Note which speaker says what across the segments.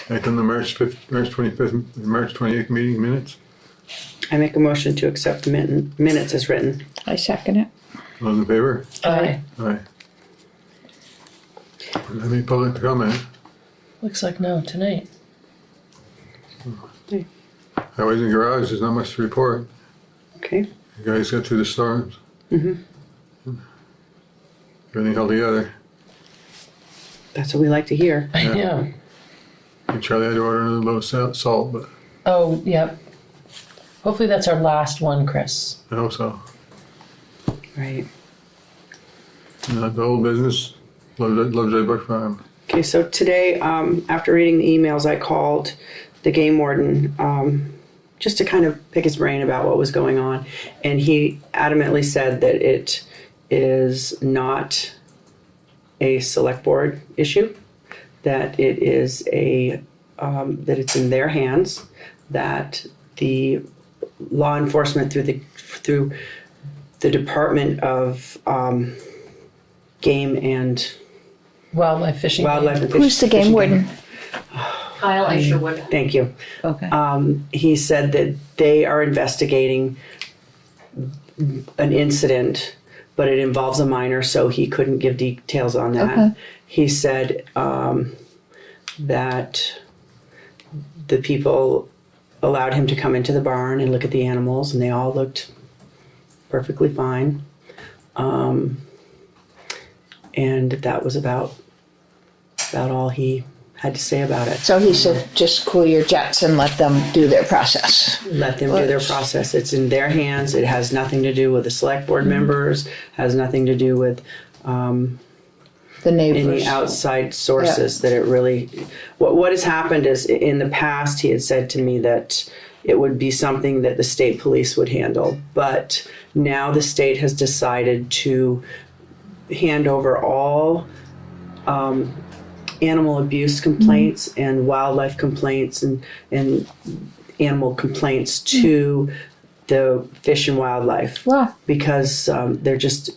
Speaker 1: Act on the March 25th, March 28th meeting minutes.
Speaker 2: I make a motion to accept the minutes as written.
Speaker 3: I second it.
Speaker 1: All those in favor?
Speaker 4: Aye.
Speaker 1: Aye. Any public comment?
Speaker 4: Looks like no tonight.
Speaker 1: Highways and garage, there's not much to report.
Speaker 2: Okay.
Speaker 1: You guys got through the storms. Everything held together.
Speaker 2: That's what we like to hear.
Speaker 4: I
Speaker 1: Yeah.
Speaker 4: know.
Speaker 1: And Charlie had to order another load of salt, but
Speaker 4: Oh, yep. Hopefully that's our last one, Chris.
Speaker 1: I hope so.
Speaker 2: Right.
Speaker 1: The whole business, Lovejoy Buck Farm.
Speaker 2: Okay, so today, after reading the emails, I called the game warden just to kind of pick his brain about what was going on. And he adamantly said that it is not a select board issue, that it is that it's in their hands, that the law enforcement through the Department of Game and
Speaker 4: Wildlife fishing.
Speaker 2: Wildlife and Fish.
Speaker 3: Who's the game warden?
Speaker 5: Kyle Isherwood.
Speaker 2: Thank you.
Speaker 3: Okay.
Speaker 2: He said that they are investigating an incident, but it involves a minor, so he couldn't give details on that.
Speaker 3: Okay.
Speaker 2: He said that the people allowed him to come into the barn and look at the animals, and they all looked perfectly fine. And that was about all he had to say about it.
Speaker 3: So he said, just cool your jets and let them do their process.
Speaker 2: Let them do their process. It's in their hands. It has nothing to do with the select board members, has nothing to do with
Speaker 3: The neighbors.
Speaker 2: any outside sources that it really... What has happened is, in the past, he had said to me that it would be something that the state police would handle. But now the state has decided to hand over all animal abuse complaints and wildlife complaints and animal complaints to the Fish and Wildlife.
Speaker 3: Wow.
Speaker 2: Because they're just...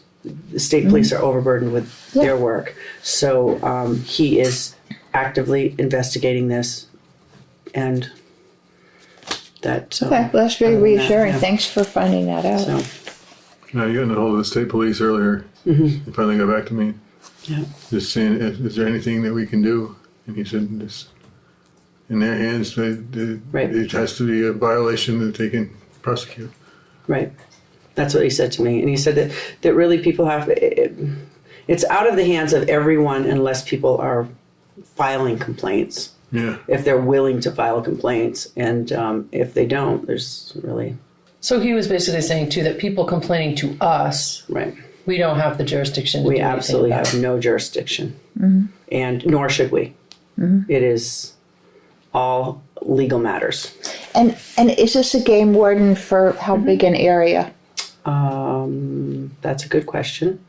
Speaker 2: The state police are overburdened with their work. So he is actively investigating this, and that...
Speaker 3: Okay, well, that's very reassuring.
Speaker 2: yeah.
Speaker 3: Thanks for finding that out.
Speaker 2: So,
Speaker 1: Now, you got a hold of the state police earlier. They finally got back to me.
Speaker 2: yeah.
Speaker 1: Just saying, is there anything that we can do? And he said, this, in their hands,
Speaker 2: Right.
Speaker 1: it has to be a violation that they can prosecute.
Speaker 2: Right. That's what he said to me. And he said that really people have... it's out of the hands of everyone unless people are filing complaints.
Speaker 1: Yeah.
Speaker 2: If they're willing to file complaints. And if they don't, there's really...
Speaker 4: So he was basically saying too that people complaining to us,
Speaker 2: Right.
Speaker 4: we don't have the jurisdiction to
Speaker 2: We
Speaker 4: do anything
Speaker 2: absolutely
Speaker 4: about
Speaker 2: have
Speaker 4: it.
Speaker 2: no jurisdiction. And nor should we. It is all legal matters.
Speaker 3: And is this a game warden for how big an area?
Speaker 2: That's a good question.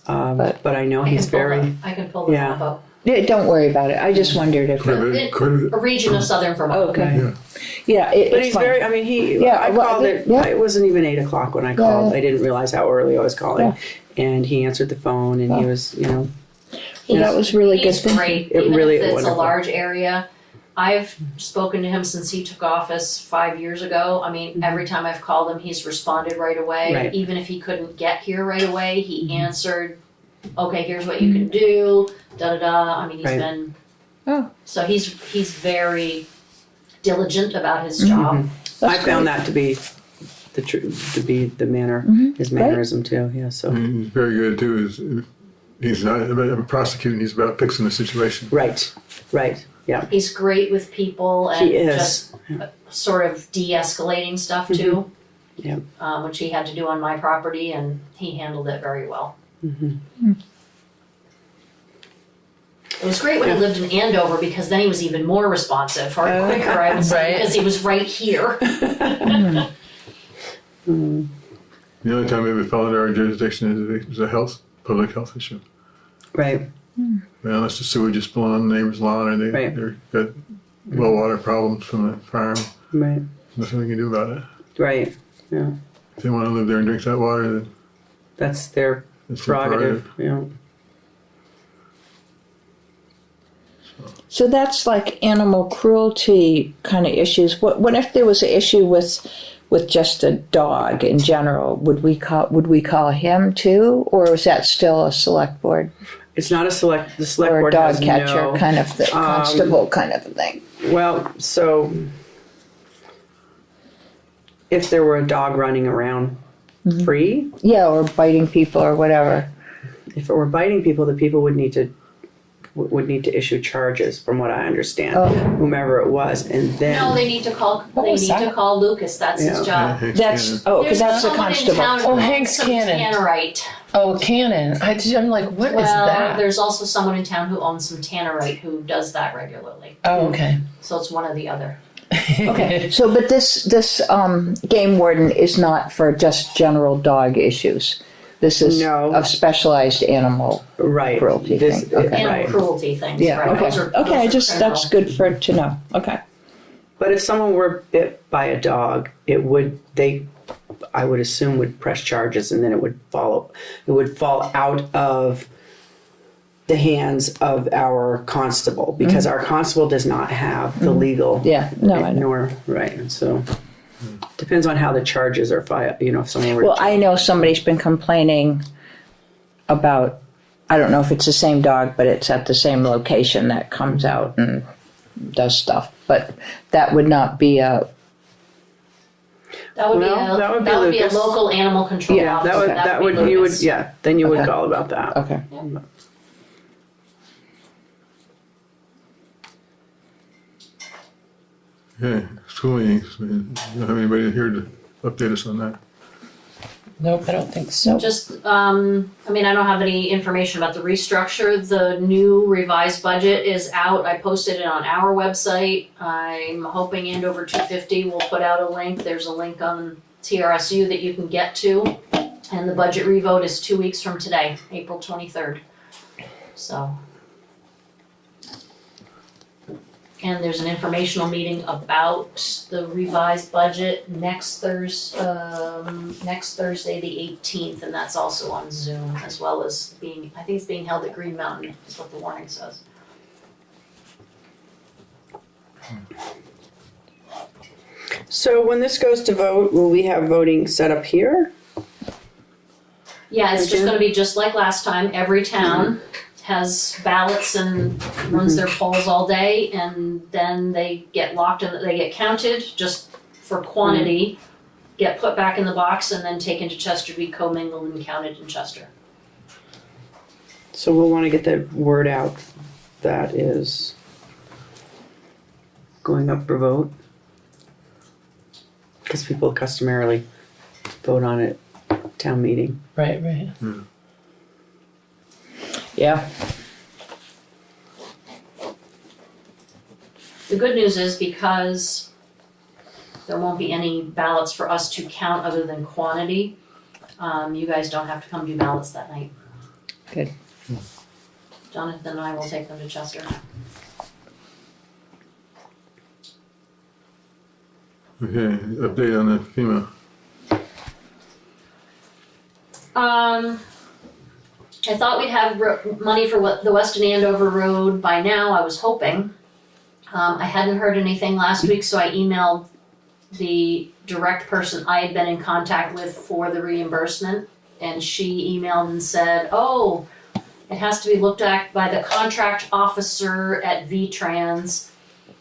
Speaker 2: But I know he's very...
Speaker 5: I can pull the
Speaker 2: Yeah.
Speaker 5: map up.
Speaker 3: Yeah, don't worry about it. I just wondered if...
Speaker 5: A region of southern Vermont.
Speaker 3: Okay.
Speaker 1: Yeah.
Speaker 3: Yeah,
Speaker 2: But
Speaker 3: it's
Speaker 2: he's
Speaker 3: fine.
Speaker 2: very, I mean,
Speaker 3: Yeah,
Speaker 2: I
Speaker 3: well,
Speaker 2: called it,
Speaker 3: yeah.
Speaker 2: it wasn't even 8 o'clock when I called. I didn't realize how early I was calling.
Speaker 3: Yeah.
Speaker 2: And he answered the phone and he was,
Speaker 3: That was really good.
Speaker 5: He's great.
Speaker 2: It
Speaker 5: Even
Speaker 2: really
Speaker 5: if it's
Speaker 2: wonderful.
Speaker 5: a large area. I've spoken to him since he took office 5 years ago. I mean, every time I've called him, he's responded right away.
Speaker 2: Right.
Speaker 5: Even if he couldn't get here right away, he answered, okay, here's what you can do, da-da-da. I mean, he's
Speaker 2: Right.
Speaker 5: been...
Speaker 3: Oh.
Speaker 5: So he's very diligent about his job.
Speaker 2: I found that to be the manner, his mannerism too, yeah, so.
Speaker 1: And he's very good too. He's not about prosecuting, he's about fixing the situation.
Speaker 2: Right, yeah.
Speaker 5: He's great with people and
Speaker 2: He is.
Speaker 5: just sort of de-escalating stuff too.
Speaker 2: Yeah.
Speaker 5: Which he had to do on my property, and he handled it very well. It was great when he lived in Andover, because then he was even more responsive, or quicker, I would say,
Speaker 4: Right.
Speaker 5: because he was right here.
Speaker 1: The only time we ever fell under our jurisdiction is it was a public health issue.
Speaker 2: Right,
Speaker 1: Unless the sewage is spilling on the neighbor's lawn or
Speaker 2: Right.
Speaker 1: they've got well water problems from the farm.
Speaker 2: right,
Speaker 1: Nothing we can do about it.
Speaker 2: right, yeah.
Speaker 1: If they want to live there and drink that water, then
Speaker 2: That's their
Speaker 1: it's their
Speaker 2: prerogative, yeah.
Speaker 3: So that's like animal cruelty kind of issues. What if there was an issue with just a dog in general? Would we call him too, or is that still a select board
Speaker 2: It's not the select
Speaker 3: or a
Speaker 2: board
Speaker 3: dog
Speaker 2: has
Speaker 3: catcher
Speaker 2: no,
Speaker 3: kind of thing, constable kind of a thing?
Speaker 2: well, so if there were a dog running around free,
Speaker 3: Yeah, or biting people or whatever.
Speaker 2: if it were biting people, the people would need to issue charges, from what I understand,
Speaker 3: Oh.
Speaker 2: whomever it was, and then
Speaker 5: No, they need to call,
Speaker 4: was that?
Speaker 5: Lucas, that's
Speaker 2: Yeah.
Speaker 5: his job.
Speaker 3: That's because
Speaker 5: There's
Speaker 3: that's the
Speaker 5: someone in
Speaker 3: constable.
Speaker 5: town who
Speaker 4: Oh,
Speaker 5: owns
Speaker 4: Hank's
Speaker 5: some
Speaker 4: Cannon.
Speaker 5: tannerite.
Speaker 4: Oh, Cannon. I'm like, what is
Speaker 5: Well,
Speaker 4: that?
Speaker 5: there's also someone in town who owns some tannerite who does that regularly.
Speaker 4: Oh, okay.
Speaker 5: So it's one or the other.
Speaker 3: Okay, so but this game warden is not for just general dog issues. This is
Speaker 2: No.
Speaker 3: a specialized animal
Speaker 2: right
Speaker 3: cruelty
Speaker 2: this,
Speaker 3: thing. Okay.
Speaker 5: Animal
Speaker 2: right.
Speaker 5: cruelty things,
Speaker 3: Yeah.
Speaker 5: right?
Speaker 3: Okay.
Speaker 5: Those are
Speaker 3: That's
Speaker 5: criminal.
Speaker 3: good for to know. Okay.
Speaker 2: But if someone were bit by a dog, I would assume would press charges, and then it would fall out of the hands of our constable, because our constable does not have the legal.
Speaker 3: Yeah. No, I know.
Speaker 2: Nor right. So depends on how the charges are filed. If someone were
Speaker 3: Well, I know somebody's been complaining about. I don't know if it's the same dog, but it's at the same location that comes out and does stuff. But that would not be a.
Speaker 5: That would
Speaker 2: Well, that would be
Speaker 5: be a
Speaker 2: Lucas.
Speaker 5: local animal control
Speaker 2: yeah,
Speaker 5: officer.
Speaker 2: that would
Speaker 5: be
Speaker 2: you would
Speaker 5: Lucas.
Speaker 2: yeah. Then you would
Speaker 3: Okay.
Speaker 2: call about that.
Speaker 3: Okay.
Speaker 1: Okay, school meetings, we don't have anybody here to update us on that.
Speaker 4: Nope, I don't think so.
Speaker 5: Just, I don't have any information about the restructure. The new revised budget is out. I posted it on our website. I'm hoping Andover 250 will put out a link. There's a link on TRSU that you can get to. And the budget revote is 2 weeks from today, April 23rd. So. And there's an informational meeting about the revised budget next Thursday, the 18th, and that's also on Zoom, as well as I think it's being held at Green Mountain, is what the warning says.
Speaker 2: So when this goes to vote, will we have voting set up here?
Speaker 5: Yeah, it's just gonna be just like last time. Every town has ballots and runs their polls all day, and then they get locked and they get counted just for quantity, get put back in the box, and then taken to Chester to be commingled and counted in Chester.
Speaker 2: So we'll want to get the word out that is going up for vote, because people customarily vote on it at town meeting.
Speaker 4: Right, right.
Speaker 3: Yeah.
Speaker 5: The good news is, because there won't be any ballots for us to count other than quantity, you guys don't have to come do ballots that night.
Speaker 3: Good.
Speaker 5: Jonathan and I will take them to Chester.
Speaker 1: Okay, update on the FEMA.
Speaker 5: I thought we'd have money for the Weston Andover Road by now, I was hoping. I hadn't heard anything last week, so I emailed the direct person I had been in contact with for the reimbursement, and she emailed and said, oh, it has to be looked at by the contract officer at VTrans,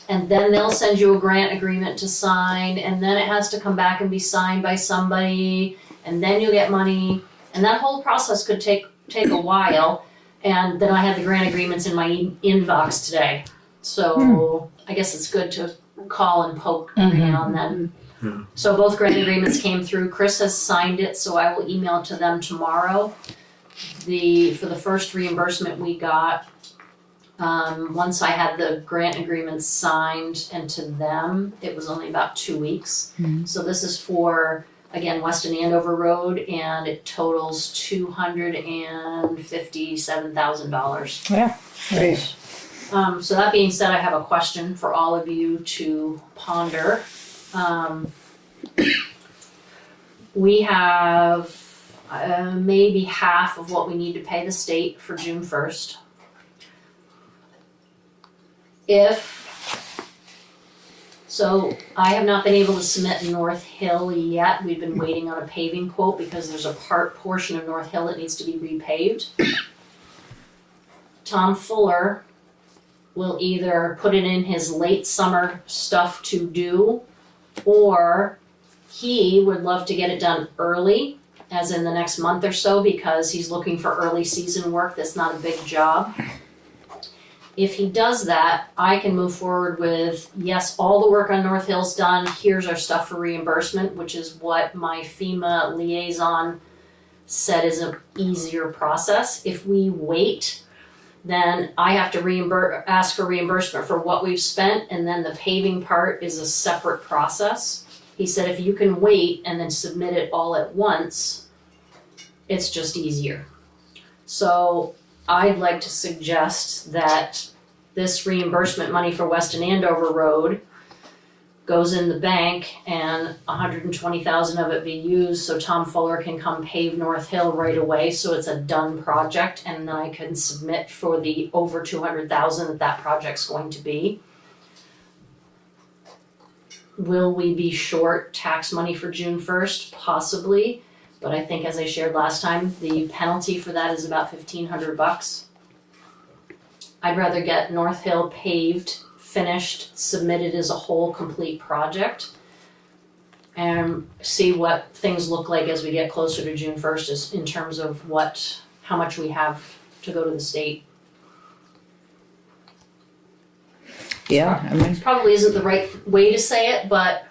Speaker 5: and then they'll send you a grant agreement to sign, and then it has to come back and be signed by somebody, and then you'll get money, and that whole process could take a while. And then I had the grant agreements in my inbox today, so I guess it's good to call and poke every now and then.
Speaker 1: Yeah.
Speaker 5: So both grant agreements came through. Chris has signed it, so I will email it to them tomorrow. For the first reimbursement we got, once I had the grant agreements signed and to them, it was only about 2 weeks. So this is for, again, Weston Andover Road, and it totals $257,000.
Speaker 3: Yeah.
Speaker 2: Great.
Speaker 5: So that being said, I have a question for all of you to ponder. We have maybe half of what we need to pay the state for June 1st. So I have not been able to submit North Hill yet. We've been waiting on a paving quote because there's a portion of North Hill that needs to be repaved. Tom Fuller will either put it in his late summer stuff to do, or he would love to get it done early, as in the next month or so, because he's looking for early season work that's not a big job. If he does that, I can move forward with, yes, all the work on North Hill's done, here's our stuff for reimbursement, which is what my FEMA liaison said is an easier process. If we wait, then I have to ask for reimbursement for what we've spent, and then the paving part is a separate process. He said if you can wait and then submit it all at once, it's just easier. So I'd like to suggest that this reimbursement money for Weston Andover Road goes in the bank and $120,000 of it be used so Tom Fuller can come pave North Hill right away, so it's a done project, and then I can submit for the over $200,000 that project's going to be. Will we be short tax money for June 1st? Possibly. But I think, as I shared last time, the penalty for that is about $1,500. I'd rather get North Hill paved, finished, submitted as a whole complete project, and see what things look like as we get closer to June 1st in terms of how much we have to go to the state.
Speaker 3: Yeah, I mean,
Speaker 5: Probably isn't the right way to say it, but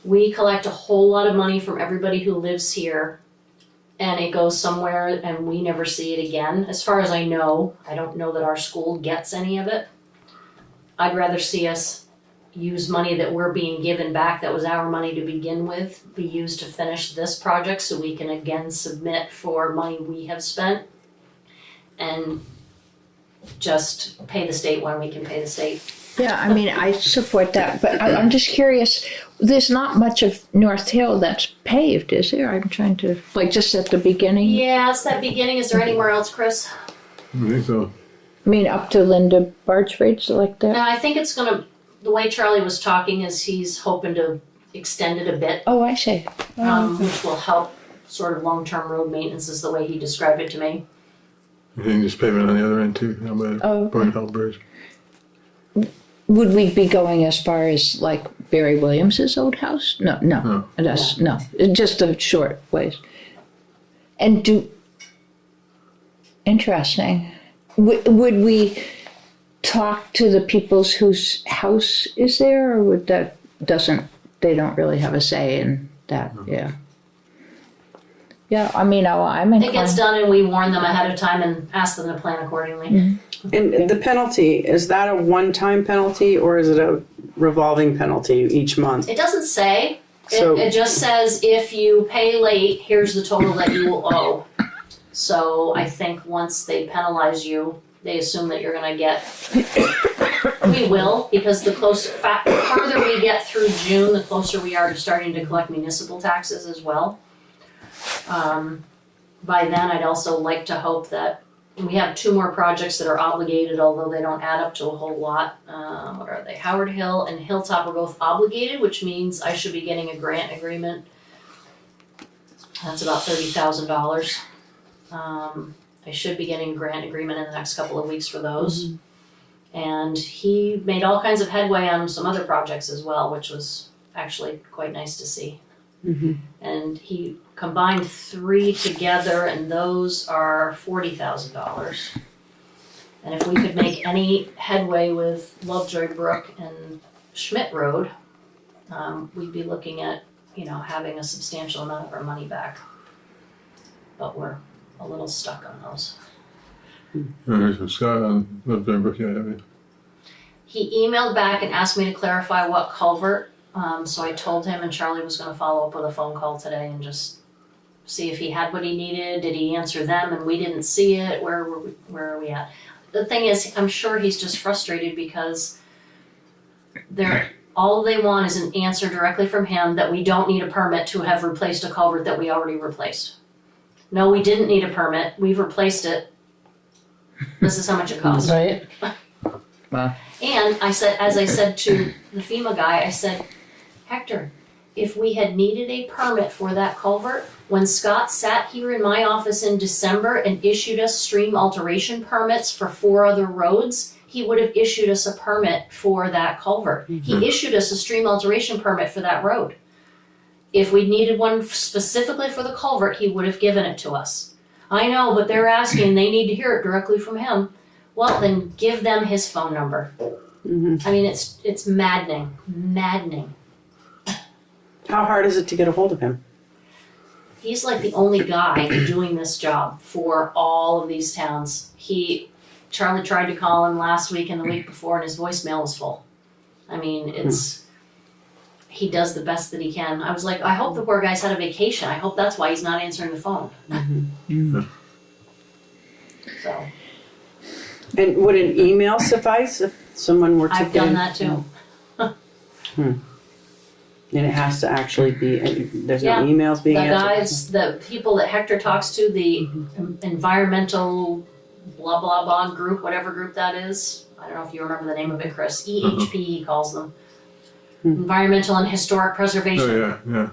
Speaker 5: we collect a whole lot of money from everybody who lives here, and it goes somewhere and we never see it again. As far as I know, I don't know that our school gets any of it. I'd rather see us use money that we're being given back, that was our money to begin with, be used to finish this project so we can again submit for money we have spent, and just pay the state when we can pay the state.
Speaker 3: yeah, I mean, I support that, but I'm just curious, there's not much of North Hill that's paved, is there? I'm trying to, like, just at the beginning?
Speaker 5: Yeah, it's that beginning. Is there anywhere else, Chris?
Speaker 1: I think so.
Speaker 3: I mean, up to Linda Bartridge, like that?
Speaker 5: No, I think it's gonna, the way Charlie was talking is he's hoping to extend it a bit,
Speaker 3: Oh, I see.
Speaker 5: which will help sort of long-term road maintenance is the way he described it to me.
Speaker 1: You can just pave it on the other end too, how about
Speaker 3: Oh,
Speaker 1: Burnt Hill Bridge?
Speaker 3: Would we be going as far as, like, Barry Williams's old house? No,
Speaker 1: No.
Speaker 3: that's, no, just a short ways. And interesting. Would we talk to the peoples whose house is there, or would they don't really have a say in that? Yeah. Yeah, I mean, I'm
Speaker 5: It gets
Speaker 3: inclined.
Speaker 5: done and we warn them ahead of time and ask them to plan accordingly.
Speaker 2: And the penalty, is that a one-time penalty or is it a revolving penalty each month?
Speaker 5: It doesn't say,
Speaker 2: So-
Speaker 5: it just says if you pay late, here's the total that you will owe. So I think once they penalize you, they assume that you're gonna get, we will, because the further we get through June, the closer we are to starting to collect municipal taxes as well. By then, I'd also like to hope that we have 2 more projects that are obligated, although they don't add up to a whole lot. What are they? Howard Hill and Hilltop are both obligated, which means I should be getting a grant agreement. That's about $30,000. I should be getting a grant agreement in the next couple of weeks for those. And he made all kinds of headway on some other projects as well, which was actually quite nice to see. And he combined 3 together, and those are $40,000. And if we could make any headway with Lovejoy Brook and Schmidt Road, we'd be looking at, having a substantial amount of our money back. But we're a little stuck on those.
Speaker 1: There's some Scott on Lovejoy Brook, yeah, have you?
Speaker 5: He emailed back and asked me to clarify what culvert. So I told him, and Charlie was gonna follow up with a phone call today and just see if he had what he needed. Did he answer them and we didn't see it? Where are we at? The thing is, I'm sure he's just frustrated because all they want is an answer directly from him that we don't need a permit to have replaced a culvert that we already replaced. No, we didn't need a permit. We've replaced it. This is how much it costs.
Speaker 4: Right?
Speaker 3: Wow.
Speaker 5: And as I said to the FEMA guy, I said, Hector, if we had needed a permit for that culvert, when Scott sat here in my office in December and issued us stream alteration permits for 4 other roads, he would have issued us a permit for that culvert. He issued us a stream alteration permit for that road. If we needed one specifically for the culvert, he would have given it to us. I know, but they're asking, they need to hear it directly from him. Well, then give them his phone number. I mean, it's maddening.
Speaker 2: How hard is it to get a hold of him?
Speaker 5: He's like the only guy doing this job for all of these towns. Charlie tried to call him last week and the week before, and his voicemail was full. I mean, he does the best that he can. I was like, I hope the poor guy's had a vacation. I hope that's why he's not answering the phone. So.
Speaker 2: And would an email suffice if someone were to
Speaker 5: I've done that too.
Speaker 2: And it has to actually be, there's no
Speaker 5: Yeah.
Speaker 2: emails being
Speaker 5: The
Speaker 2: answered?
Speaker 5: guys, the people that Hector talks to, the environmental blah blah blah group, whatever group that is. I don't know if you remember the name of it, Chris. EHP he calls them. Environmental and Historic Preservation.
Speaker 1: Oh, yeah.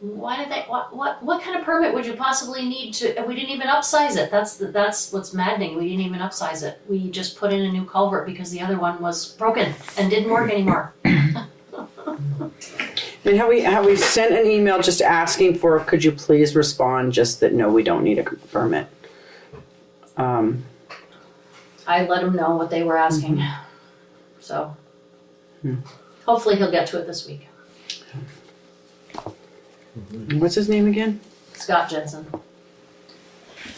Speaker 5: Why did they? What kind of permit would you possibly need to? We didn't even upsize it. That's what's maddening. We didn't even upsize it. We just put in a new culvert because the other one was broken and didn't work anymore.
Speaker 2: And have we sent an email just asking for, could you please respond just that, no, we don't need a permit?
Speaker 5: I let him know what they were asking. So hopefully he'll get to it this week.
Speaker 2: What's his name again?
Speaker 5: Scott Jensen.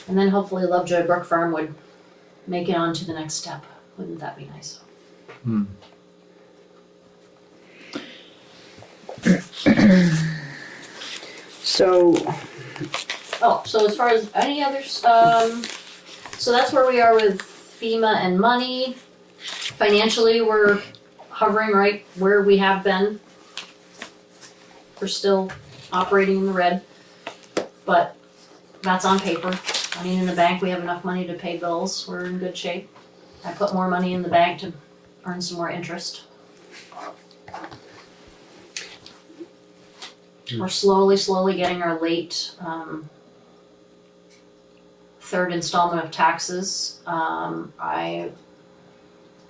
Speaker 5: And then hopefully Lovejoy Brook Farm would make it on to the next step. Wouldn't that be nice?
Speaker 2: So,
Speaker 5: So as far as any others, so that's where we are with FEMA and money. Financially, we're hovering right where we have been. We're still operating in the red, but that's on paper. I mean, in the bank, we have enough money to pay bills. We're in good shape. I put more money in the bank to earn some more interest. We're slowly getting our late third installment of taxes. I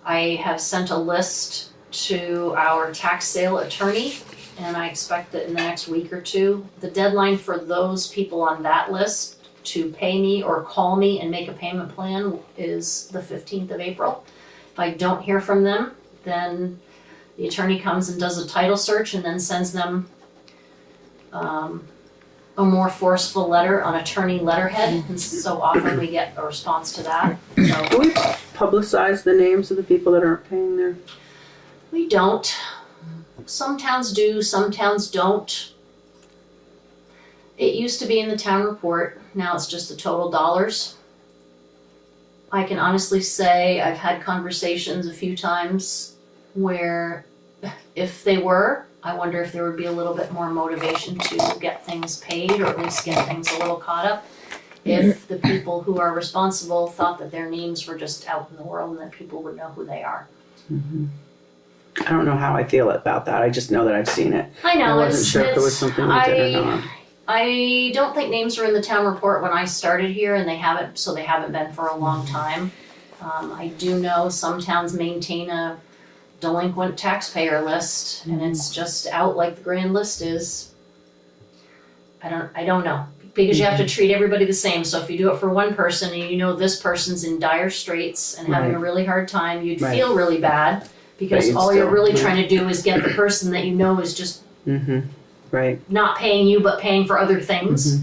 Speaker 5: have sent a list to our tax sale attorney, and I expect that in the next week or two. The deadline for those people on that list to pay me or call me and make a payment plan is the 15th of April. If I don't hear from them, then the attorney comes and does a title search and then sends them a more forceful letter on attorney letterhead, and so often we get a response to that. So
Speaker 2: do we publicize the names of the people that aren't paying their?
Speaker 5: we don't. Some towns do, some towns don't. It used to be in the town report, now it's just the total dollars. I can honestly say I've had conversations a few times where if they were, I wonder if there would be a little bit more motivation to get things paid or at least get things a little caught up. If the people who are responsible thought that their names were just out in the world and that people would know who they are.
Speaker 2: I don't know how I feel about that. I just know that I've seen it.
Speaker 5: I know,
Speaker 2: I wasn't sure if there was something we did or not.
Speaker 5: I don't think names were in the town report when I started here, and they haven't been for a long time. I do know some towns maintain a delinquent taxpayer list, and it's just out like the grand list is. I don't know, because you have to treat everybody the same. So if you do it for one person and you know this person's in dire straits and having a really hard time, you'd feel really bad because all you're really trying to do is get the person that you know is just not paying you but paying for other things.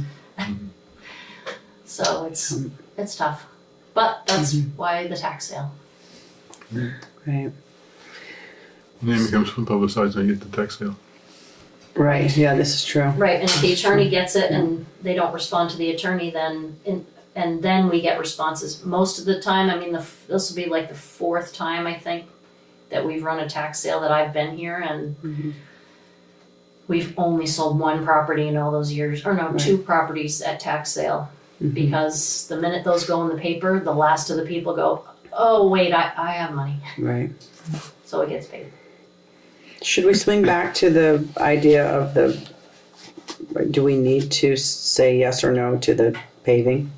Speaker 5: So it's tough, but that's why the tax sale.
Speaker 2: Right.
Speaker 1: Name becomes publicized when you get the tax sale.
Speaker 2: Right. Yeah, this is true.
Speaker 5: Right, and if the attorney gets it and they don't respond to the attorney, then and then we get responses. Most of the time, I mean, this will be like the 4th time I think that we've run a tax sale that I've been here, and we've only sold one property in all those years, or no, 2 properties at tax sale, because the minute those go in the paper, the last of the people go, oh, wait, I have money,
Speaker 2: Right.
Speaker 5: so it gets paid.
Speaker 2: Should we swing back to the idea of do we need to say yes or no to the paving?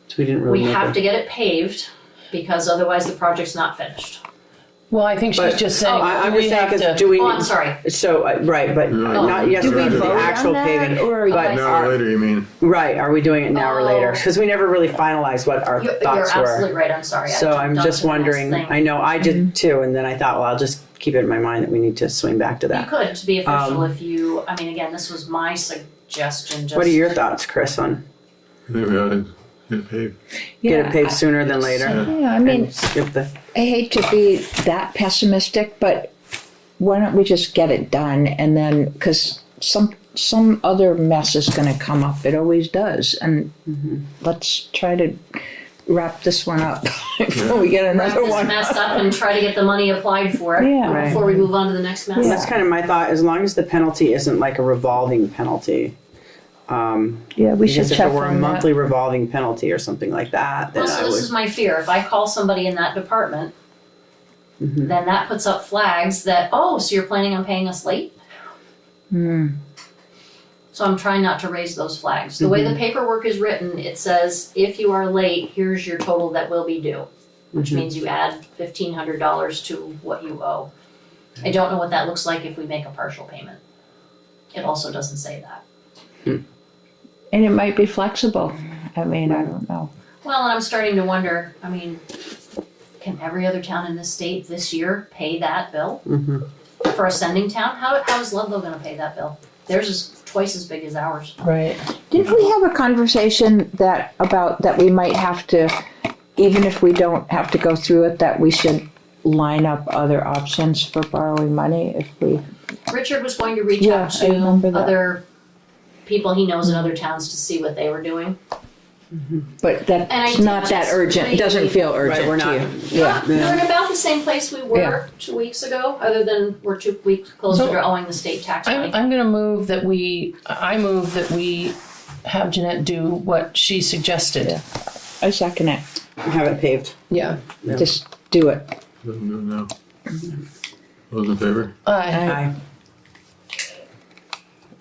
Speaker 2: So we didn't really
Speaker 5: We
Speaker 2: make
Speaker 5: have
Speaker 2: a-
Speaker 5: to get it paved, because otherwise the project's not finished.
Speaker 4: Well, I think she's
Speaker 2: But-
Speaker 4: just saying,
Speaker 2: I'm
Speaker 4: do we
Speaker 2: just saying,
Speaker 4: have
Speaker 2: 'cause
Speaker 4: to?
Speaker 2: do we?
Speaker 5: Oh, I'm sorry.
Speaker 2: So, right, but not yes
Speaker 3: Do
Speaker 2: or
Speaker 3: we
Speaker 2: no to the
Speaker 3: vote
Speaker 2: actual
Speaker 3: on that,
Speaker 2: paving.
Speaker 3: or
Speaker 2: but
Speaker 1: Now or
Speaker 2: are-
Speaker 1: later, you mean?
Speaker 2: Right, are we doing it now or later?
Speaker 5: Oh.
Speaker 2: Because we never really finalized what our
Speaker 5: You're
Speaker 2: thoughts
Speaker 5: absolutely
Speaker 2: were.
Speaker 5: right, I'm sorry. I
Speaker 2: So
Speaker 5: jumped
Speaker 2: I'm
Speaker 5: onto
Speaker 2: just
Speaker 5: the next
Speaker 2: wondering,
Speaker 5: thing.
Speaker 2: I know I did too, and then I thought, well, I'll just keep it in my mind that we need to swing back to
Speaker 5: You
Speaker 2: that.
Speaker 5: could, to be official, if you, I mean, again, this was my suggestion, just.
Speaker 2: What are your thoughts, Chris, on
Speaker 1: I think we ought to get it paved.
Speaker 2: get
Speaker 3: Yeah,
Speaker 2: it paved sooner than later?
Speaker 3: Yeah, I mean,
Speaker 2: And skip the,
Speaker 3: I hate to be that pessimistic, but why don't we just get it done and then, because some other mess is going to come up. It always does. And let's try to wrap this one up before we get
Speaker 5: Wrap
Speaker 3: another
Speaker 5: this
Speaker 3: one.
Speaker 5: mess up and try to get the money applied for it.
Speaker 3: Yeah.
Speaker 2: Right.
Speaker 5: Before we move on to the next mess.
Speaker 2: that's kind of my thought, as long as the penalty isn't like a revolving penalty.
Speaker 3: Yeah, we should
Speaker 2: Because if
Speaker 3: check
Speaker 2: it were a
Speaker 3: on
Speaker 2: monthly
Speaker 3: that.
Speaker 2: revolving penalty or something like that, then
Speaker 5: Well,
Speaker 2: I
Speaker 5: so this
Speaker 2: would.
Speaker 5: is my fear. If I call somebody in that department,
Speaker 2: Mm-hmm.
Speaker 5: then that puts up flags that, oh, so you're planning on paying us late? So I'm trying not to raise those flags. The
Speaker 2: Mm-hmm.
Speaker 5: way the paperwork is written, it says, if you are late, here's your total that will be due, which
Speaker 2: Mm-hmm.
Speaker 5: means you add $1,500 to what you owe. I don't know what that looks like if we make a partial payment. It also doesn't say that.
Speaker 3: And it might be flexible. I mean, I don't know.
Speaker 5: Well, and I'm starting to wonder, I mean, can every other town in this state this year pay that bill?
Speaker 2: Mhm.
Speaker 5: For a sending town? How is Ludlow gonna pay that bill? Theirs is twice as big as ours.
Speaker 4: Right.
Speaker 3: Didn't we have a conversation that we might have to, even if we don't have to go through it, that we should line up other options for borrowing money if we,
Speaker 5: Richard was going to reach
Speaker 3: Yeah,
Speaker 5: out
Speaker 3: I
Speaker 5: to
Speaker 3: remember that.
Speaker 5: other people he knows in other towns to see what they were doing.
Speaker 3: but
Speaker 5: And I
Speaker 3: that's
Speaker 5: did
Speaker 3: not that
Speaker 5: just
Speaker 3: urgent. It doesn't feel urgent
Speaker 2: Right, we're
Speaker 3: to
Speaker 2: not-
Speaker 3: you. Yeah.
Speaker 5: We're in about the same place we were
Speaker 3: Yeah.
Speaker 5: 2 weeks ago, other than we're 2 weeks closer
Speaker 4: So-
Speaker 5: to owing the state tax money.
Speaker 4: I'm gonna move that we have Jeanette do what she suggested.
Speaker 3: Yeah. I second it.
Speaker 2: Have it paved.
Speaker 4: Yeah.
Speaker 2: Yeah.
Speaker 3: Just do it.
Speaker 1: Doesn't do it now. Those in favor?
Speaker 2: Aye.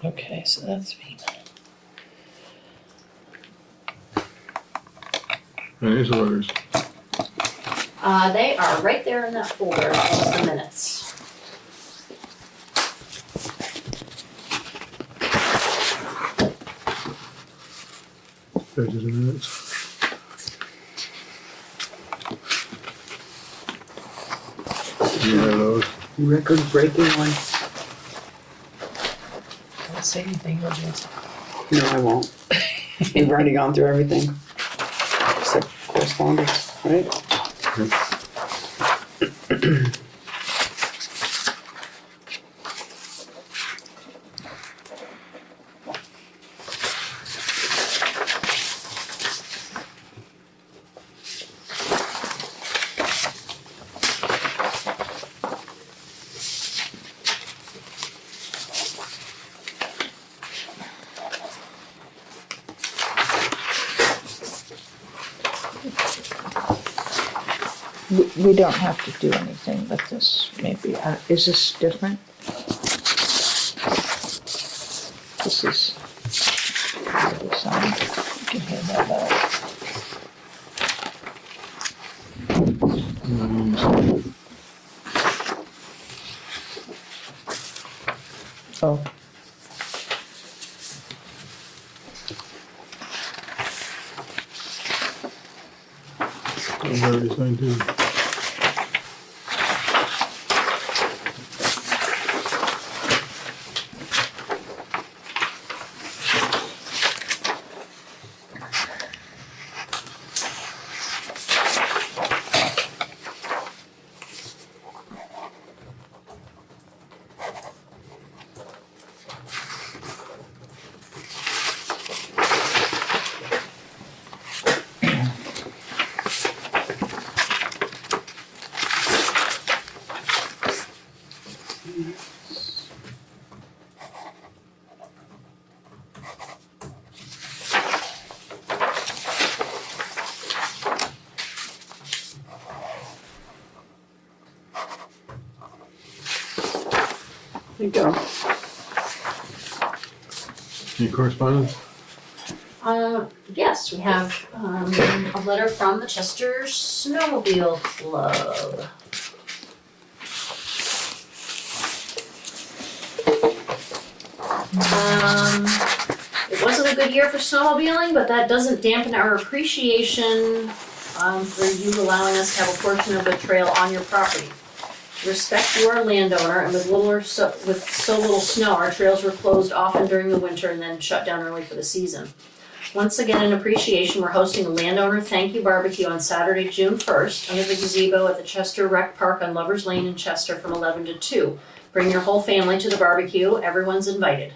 Speaker 4: Okay, so that's me.
Speaker 1: And these orders.
Speaker 5: They are right there in that folder, as the minutes.
Speaker 1: Pages and minutes. You have those?
Speaker 2: Record breaking one.
Speaker 4: Don't say anything, would you?
Speaker 2: No, I won't. We've already gone through everything. Except correspondence, right?
Speaker 3: We don't have to do anything with this, maybe. Is this different? This is. Signed.
Speaker 4: You can hand that back.
Speaker 3: Oh,
Speaker 1: I've already signed too.
Speaker 2: There you go.
Speaker 1: Any correspondence?
Speaker 5: Yes, we have a letter from the Chester Snowmobile Club. It wasn't a good year for snowmobiling, but that doesn't dampen our appreciation for you allowing us to have a portion of the trail on your property. Respect your landowner, and with so little snow, our trails were closed often during the winter and then shut down early for the season. Once again, in appreciation, we're hosting a landowner thank you barbecue on Saturday, June 1st, under the gazebo at the Chester Rec Park on Lovers Lane in Chester from 11 to 2. Bring your whole family to the barbecue. Everyone's invited.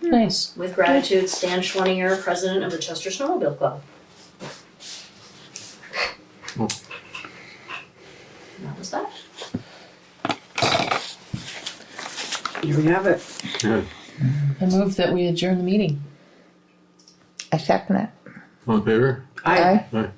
Speaker 4: Nice.
Speaker 5: With gratitude, Stan Schweniger, president of the Chester Snowmobile Club.
Speaker 1: Oh.
Speaker 5: And that was that.
Speaker 2: Here we have it.
Speaker 1: Yeah.
Speaker 4: I move that we adjourn the meeting.
Speaker 3: I second it.
Speaker 1: All in favor?
Speaker 2: Aye.
Speaker 1: Aye.